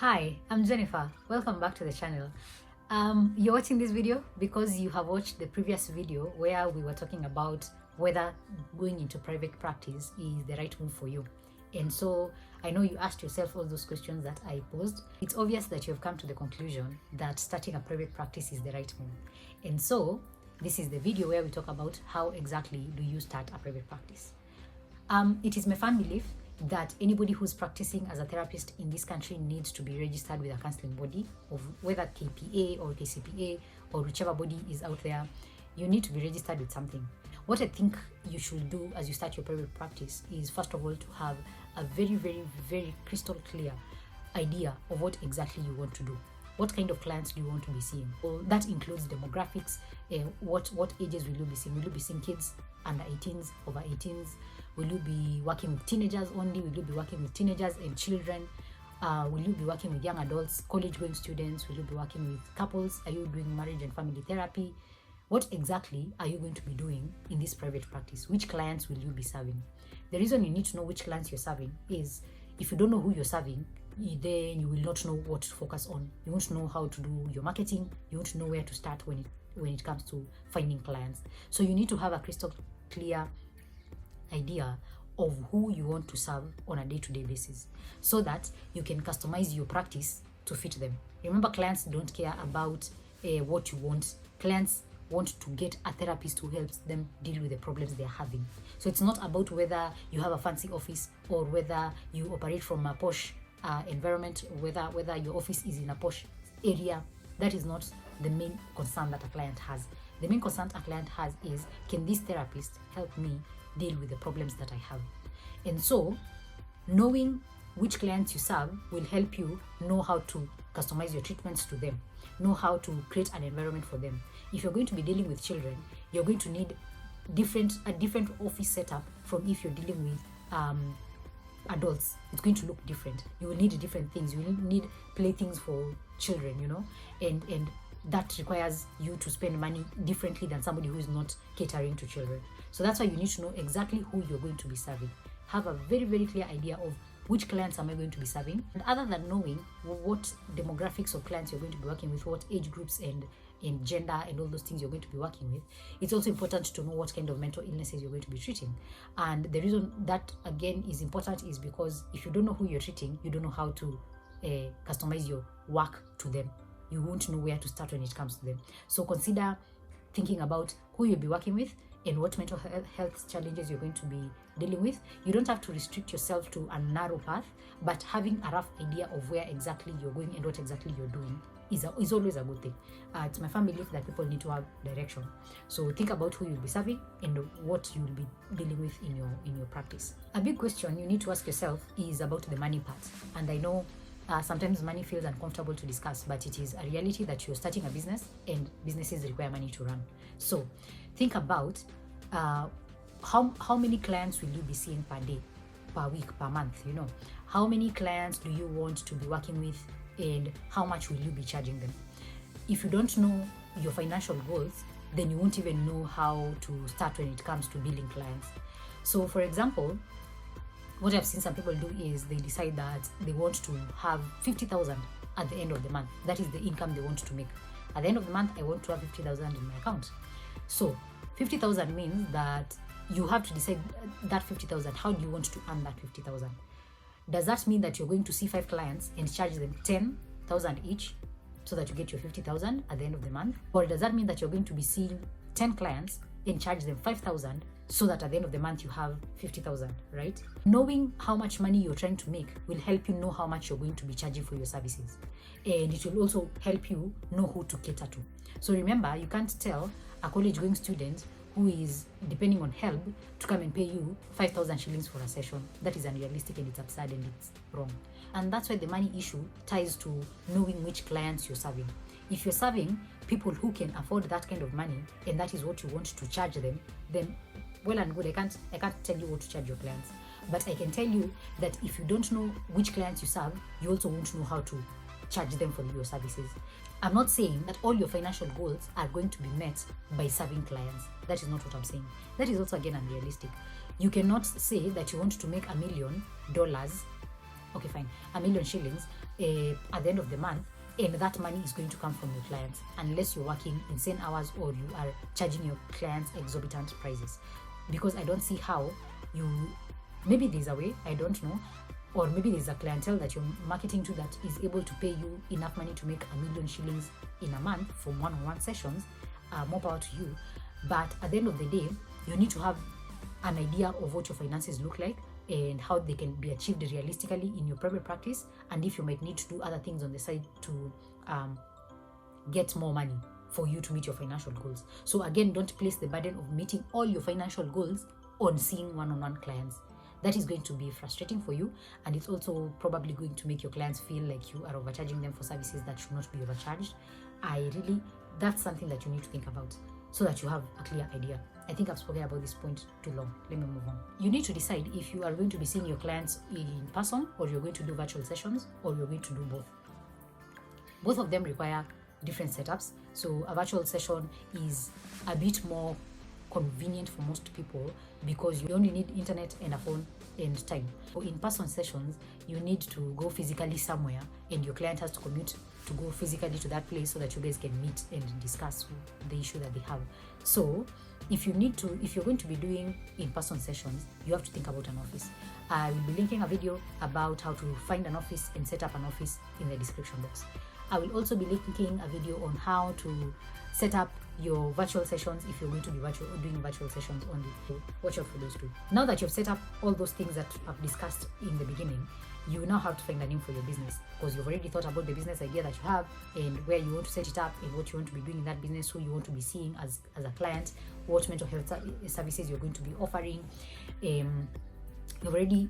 Hi, I'm Jennifer. Welcome back to the channel. You're watching this video because you have watched the previous video where we were talking about whether going into private practice is the right move for you. And so I know you asked yourself all those questions that I posed. It's obvious that you've come to the conclusion that starting a private practice is the right move. And so this is the video where we talk about how exactly do you start a private practice. It is my firm belief that anybody who's practicing as a therapist in this country needs to be registered with a counseling body, of whether KPA or KCPA or whichever body is out there. You need to be registered with something. What I think you should do as you start your private practice is, first of all, to have a very crystal clear idea of what exactly you want to do. What kind of clients do you want to be seeing? Well, that includes demographics. What ages will you be seeing? Will you be seeing kids under 18s, over 18s? Will you be working with teenagers only? Will you be working with teenagers and children? Will you be working with young adults, college-going students? Will you be working with couples? Are you doing marriage and family therapy? What exactly are you going to be doing in this private practice? Which clients will you be serving? The reason you need to know which clients you're serving is, if you don't know who you're serving, then you will not know what to focus on. You won't know how to do your marketing. You won't know where to start when it comes to finding clients. So you need to have a crystal clear idea of who you want to serve on a day-to-day basis, so that you can customize your practice to fit them. Remember, clients don't care about what you want. Clients want to get a therapist who helps them deal with the problems they're having. So it's not about whether you have a fancy office or whether you operate from a posh environment, whether your office is in a posh area. That is not the main concern that a client has. The main concern a client has is, can this therapist help me deal with the problems that I have? And so knowing which clients you serve will help you know how to customize your treatments to them, know how to create an environment for them. If you're going to be dealing with children, you're going to need a different office setup from if you're dealing with adults. It's going to look different. You will need different things. You will need playthings for children, and that requires you to spend money differently than somebody who is not catering to children. So that's why you need to know exactly who you're going to be serving. Have a very clear idea of which clients am I going to be serving. And other than knowing what demographics of clients you're going to be working with, what age groups and gender and all those things you're going to be working with, it's also important to know what kind of mental illnesses you're going to be treating. And the reason that, again, is important is because if you don't know who you're treating, you don't know how to customize your work to them. You won't know where to start when it comes to them. So consider thinking about who you'll be working with and what mental health challenges you're going to be dealing with. You don't have to restrict yourself to a narrow path, but having a rough idea of where exactly you're going and what exactly you're doing is always a good thing. It's my firm belief that people need to have direction. So think about who you'll be serving and what you'll be dealing with in your practice. A big question you need to ask yourself is about the money part. And I know sometimes money feels uncomfortable to discuss, but it is a reality that you're starting a business and businesses require money to run. So think about how many clients will you be seeing per day, per week, per month? How many clients do you want to be working with, and how much will you be charging them? If you don't know your financial goals, then you won't even know how to start when it comes to billing clients. So for example, what I've seen some people do is they decide that they want to have 50,000 at the end of the month. That is the income they want to make. At the end of the month, I want to have 50,000 in my account. So 50,000 means that you have to decide that 50,000. How do you want to earn that 50,000? Does that mean that you're going to see 5 clients and charge them 10,000 each so that you get your 50,000 at the end of the month? Or does that mean that you're going to be seeing 10 clients and charge them 5,000 so that at the end of the month you have 50,000, right? Knowing how much money you're trying to make will help you know how much you're going to be charging for your services. And it will also help you know who to cater to. So remember, you can't tell a college-going student who is depending on help to come and pay you 5,000 shillings for a session. That is unrealistic and it's absurd and it's wrong. And that's why the money issue ties to knowing which clients you're serving. If you're serving people who can afford that kind of money and that is what you want to charge them, then well and good. I can't tell you what to charge your clients, but I can tell you that if you don't know which clients you serve, you also won't know how to charge them for your services. I'm not saying that all your financial goals are going to be met by serving clients. That is not what I'm saying. That is also, again, unrealistic. You cannot say that you want to make $1 million, okay fine, $1 million shillings at the end of the month, and that money is going to come from your clients, unless you're working insane hours or you are charging your clients exorbitant prices. Because I don't see how you, maybe there's a way, I don't know, or maybe there's a clientele that you're marketing to that is able to pay you enough money to make 1 million shillings in a month from one-on-one sessions. More power to you. But at the end of the day, you need to have an idea of what your finances look like and how they can be achieved realistically in your private practice, and if you might need to do other things on the side to get more money for you to meet your financial goals. So again, don't place the burden of meeting all your financial goals on seeing one-on-one clients. That is going to be frustrating for you, and it's also probably going to make your clients feel like you are overcharging them for services that should not be overcharged. That's something that you need to think about so that you have a clear idea. I think I've spoken about this point too long. Let me move on. You need to decide if you are going to be seeing your clients in person, or you're going to do virtual sessions, or you're going to do both. Both of them require different setups. So a virtual session is a bit more convenient for most people because you only need internet and a phone and time. For in-person sessions, you need to go physically somewhere, and your client has to commute to go physically to that place so that you guys can meet and discuss the issue that they have. So if you're going to be doing in-person sessions, you have to think about an office. I will be linking a video about how to find an office and set up an office in the description box. I will also be linking a video on how to set up your virtual sessions if you're going to be doing virtual sessions only. So watch out for those two. Now that you've set up all those things that I've discussed in the beginning, you now have to find a name for your business, because you've already thought about the business idea that you have and where you want to set it up and what you want to be doing in that business, who you want to be seeing as a client, what mental health services you're going to be offering. You've already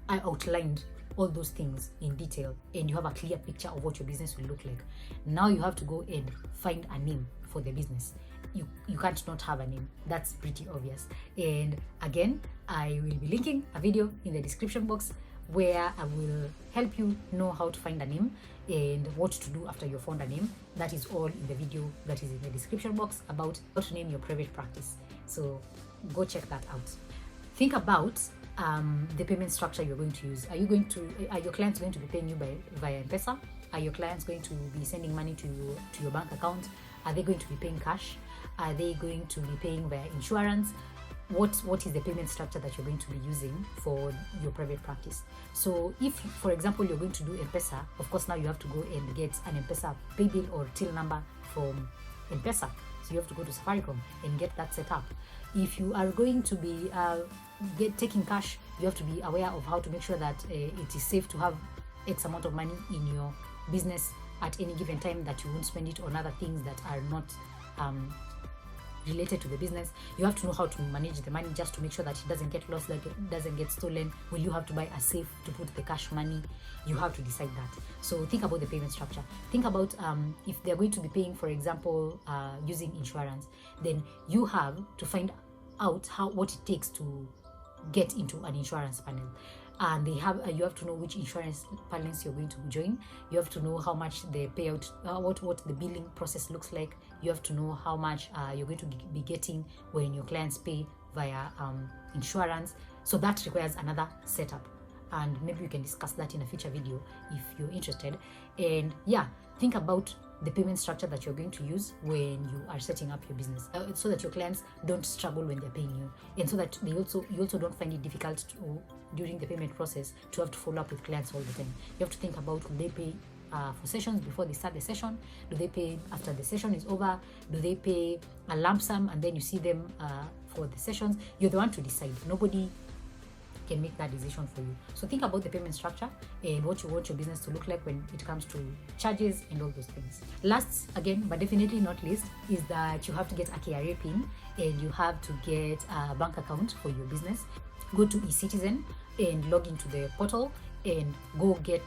outlined all those things in detail, and you have a clear picture of what your business will look like. Now you have to go and find a name for the business. You can't not have a name. That's pretty obvious. And again, I will be linking a video in the description box where I will help you know how to find a name and what to do after you've found a name. That is all in the video that is in the description box about how to name your private practice. So go check that out. Think about the payment structure you're going to use. Are your clients going to be paying you via M-Pesa? Are your clients going to be sending money to your bank account? Are they going to be paying cash? Are they going to be paying via insurance? What is the payment structure that you're going to be using for your private practice? So if, for example, you're going to do M-Pesa, of course now you have to go and get an M-Pesa pay bill or till number from M-Pesa. So you have to go to Safaricom and get that set up. If you are going to be taking cash, you have to be aware of how to make sure that it is safe to have X amount of money in your business at any given time, that you won't spend it on other things that are not related to the business. You have to know how to manage the money just to make sure that it doesn't get lost, that it doesn't get stolen. Will you have to buy a safe to put the cash money? You have to decide that. So think about the payment structure. Think about if they're going to be paying, for example, using insurance, then you have to find out what it takes to get into an insurance panel. And you have to know which insurance panels you're going to join. You have to know how much the payout, what the billing process looks like. You have to know how much you're going to be getting when your clients pay via insurance. So that requires another setup, and maybe we can discuss that in a future video if you're interested. And yeah, think about the payment structure that you're going to use when you are setting up your business, so that your clients don't struggle when they're paying you, and so that you also don't find it difficult during the payment process to have to follow up with clients all the time. You have to think about, do they pay for sessions before they start the session? Do they pay after the session is over? Do they pay a lump sum and then you see them for the sessions? You're the one to decide. Nobody can make that decision for you. So think about the payment structure and what you want your business to look like when it comes to charges and all those things. Last, again, but definitely not least, is that you have to get a KRA PIN and you have to get a bank account for your business. Go to eCitizen and log into the portal and go get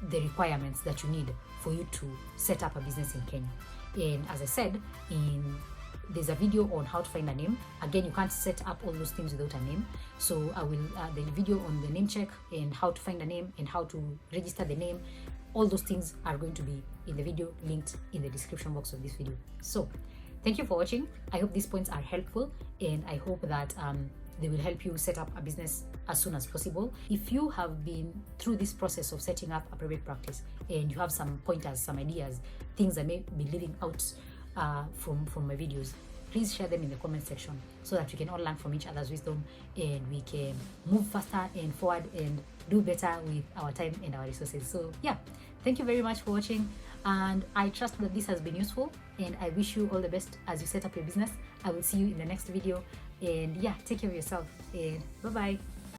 the requirements that you need for you to set up a business in Kenya. And as I said, there's a video on how to find a name. Again, you can't set up all those things without a name. So I will the video on the name check and how to find a name and how to register the name. All those things are going to be in the video linked in the description box of this video. So thank you for watching. I hope these points are helpful, and I hope that they will help you set up a business as soon as possible. If you have been through this process of setting up a private practice and you have some pointers, some ideas, things I may be leaving out from my videos, please share them in the comment section so that we can all learn from each other's wisdom and we can move faster and forward and do better with our time and our resources. So yeah, thank you very much for watching, and I trust that this has been useful, and I wish you all the best as you set up your business. I will see you in the next video, and yeah, take care of yourself, and bye bye.